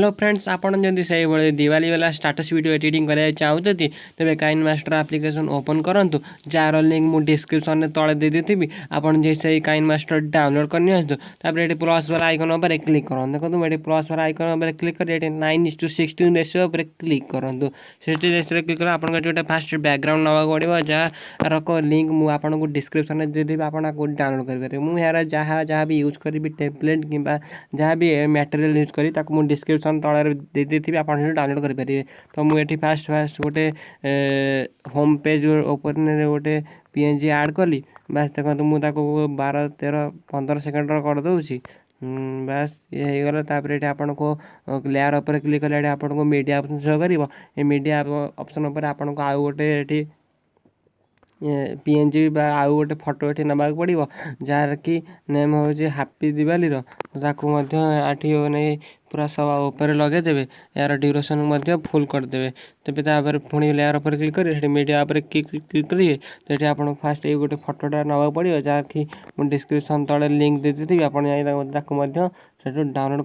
Hello friends, आपन जदि से दिवाली वाला स्टाटस वीडियो एडिटिंग कराया चाहते तेज काइन मास्टर एप्लिकेशन ओपन करूँ जार लिंक मुझे डिस्क्रिप्शन में तले दे देती आपन जैसे ही मास्टर डाउनलोड करनी ये प्लस वाला आइकन पर क्लिक करूँ। देखो ये प्लस वाला आइकन पर क्लिक कर 9:16 रेशियो पर क्लिक करूँ। 60 रेशियो क्लिक कर आपको जो फास्ट बैकग्राउंड नवा पड़ो जार लिंक मुझे डिस्क्रिप्शन में देदेवी आप डाउनलोड करेंगे। मुझे जहाँ जहाँ भी यूज करी टेम्पलेट कि जहाँ भी मटेरियल यूज करी डिस्क्रिप्शन तले दे देती आप डाउनलोड करेंगे। तो मुझे फास्ट गोटे होम पेज ओपन गोटे पीएनजी ऐड कली बास देखो मुझे 12, 13, 15 सेकेंड कर दूसरी बास ये होगला। तापर ये आपन को लेयर उपर क्लिक कले आपन को मीडिया ऑप्शन शो कर मीडिया ऑप्शन उपर आपन को आउ गोटे पीएनजी आउ गोटे फोटो ये नवाक पड़ो जार कि नेम हूँ हैप्पी दिवाली नहीं पूरा सब ऊपर लगेदेवे यार ड्यूरेशन फुल करदे। तेज तापर पुणी लेयर पर क्लिक करेंगे मीडिया पर क्लिक करेंगे तो ये आपको फास्ट ये गोटे फोटोटा नवाक पड़ो जार कि डिस्क्रिप्शन तले लिंक दे देती आप डाउनलोड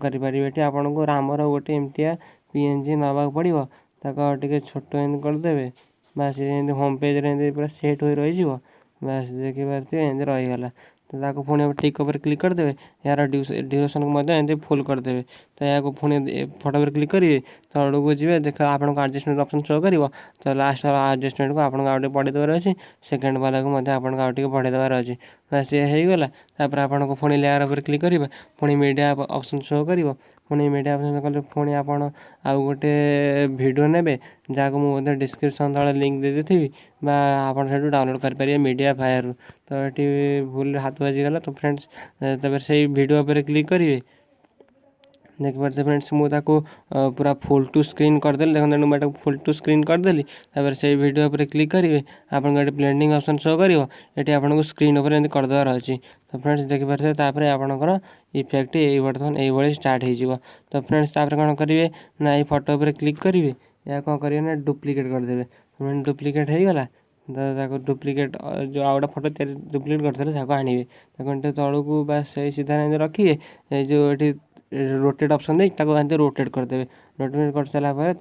करेंगे। ये आपन को रामर गोटे एमतिया पीएनजी नवाक पड़ो टे छोट करदे बास ये होम पेज पूरा सेट हो रही बास देखिए रहीगला। तो पुणी टिक पर क्लिक करदे यार ड्यूरेशन को फुल करदे। तो या पुणी फोटो पर क्लिक करेंगे तौड़ को जी देख आपको एडजस्टमेंट ऑप्शन शो कर तो लास्ट वाला एडजस्टमेंट को आपको आउटे बढ़े देवार अच्छे सेकेंड वाला को आपको आउटे बढ़े देवार अच्छे बस ये होगला। तापर आपको पुणी लेयर पर क्लिक करेंगे पुणी मीडिया ऑप्शन शो कर पुणी मीडिया ऑप्शन कले पुणी आपड़ आउ गोटे वीडियो ने जहाँ मुझे डिस्क्रिप्शन तले लिंक दे देती आप डाउनलोड करेंगे मीडिया फायर। तो ये भूल हाथ बाजीगला। तो फ्रेंड्स तब से वीडियो पर क्लिक करेंगे देखिए फ्रेंड्स मुझे पूरा फुल टू स्क्रीन करदेली देखते मुझे फुल टू स्क्रीन करदेली। तापर से वीडियो पर क्लिक करेंगे आपको गोटे ब्लेंडिंग ऑप्शन शो कर ये आपको स्क्रीन पर एमती करदेवार अच्छी। तो फ्रेंड्स देखिए तापर आपंकर इफेक्ट ये बर्तमान ये स्टार्ट हो। तो फ्रेंड्स तापर कौन करेंगे ना ये फोटो पर क्लिक करेंगे या कौन करेंगे ना डुप्लिकेट करदे डुप्लिकेट होगला। तो डुप्लिकेट जो आ गए फोटो डुप्लिकेट करते आने तौड़ को बास सीधा रखिए जो ये रोटेट ऑप्शन दे रोटेट करदे रोटेट कर सारापर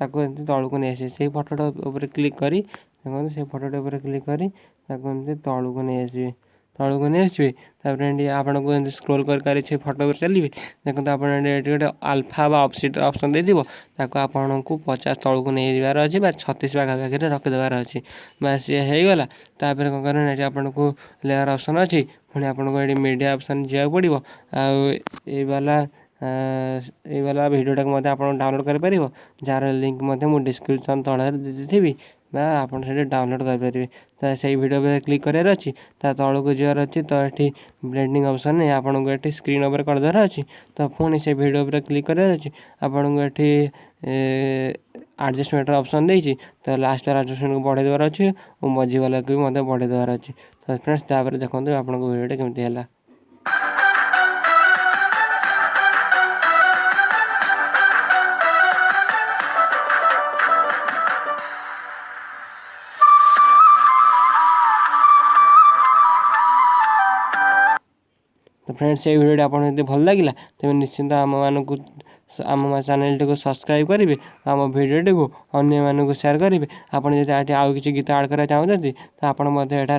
तौड़ को नहीं आसे से फोटोटा ऊपर क्लिक करी देखो से फोटोटा ऊपर क्लिक करी तौड़ को नहीं आसवे तौड़ को नहीं आसवे। तापर आपन को स्क्रोल कर फोटो पर चलिए देखो आप गोटे आल्फा ऑफसेट ऑप्शन दे आपन को 50 तौड़ को नहीं जाबार अच्छे 36 पाखापाखि रखिदेवार अच्छे बास ये होगला। तापर कौन करना आपन को लेयर ऑप्शन अच्छी पुणी आपको ये मीडिया ऑप्शन जावाक पड़ो ये वाला वीडियोटा आप डाउनलोड करेंगे जार लिंक मुझे डिस्क्रिप्शन तले देती आप डाउनलोड करेंगे। तो से वीडियो पे क्लिक करार अच्छी तौड़ को जीवार अच्छी तो ये ब्लेंडिंग ऑप्शन नहीं आपको ये स्क्रीन ओवर करदेवार अच्छी। तो पुणी से वीडियो पर क्लिक करार अच्छी आपको ये एडजस्टमेंट ऑप्शन देती तो लास्ट एडजस्टमेंट को बढ़े देवार अच्छी और मझी वाला को भी बढ़े देवार अच्छी। तो फ्रेंड्स तापर देखते आपको वीडियोटा केमती है। तो फ्रेंड्स ये वीडियो आपको भल लगे तेज निश्चिंत आम चैनल टी को सब्सक्राइब करेंगे आम भिडियोटी को अन्य मानक सेयार करेंगे। आपड़ आउ कि गीत आड करा चाहते तो आपड़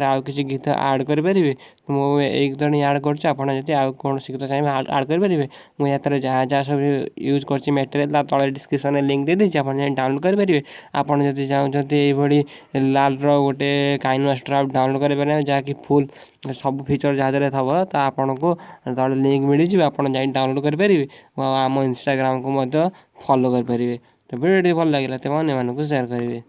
आउ कि गीत आड करेंगे मुझे एक गीत आड कर आउ कौन गीत चाहिए आड करेंगे मुझे जहाँ जहाँ सब यूज कर मटेरियल तले डिस्क्रिप्शन में लिंक दे देती आप डाउनलोड करेंगे। आपड़ चाहते ये लाल रोटे काइन मास्टर आप डाउनलोड करेंगे जहाँकि फुल सब फीचर जहाँ थव तो आपन को तले लिंक मिल जाए आप डाउनलोड करेंगे आम इंस्टाग्राम को फॉलो करेंगे। तो वीडियो भल लगे तेज अन्य मानक सेयार करेंगे।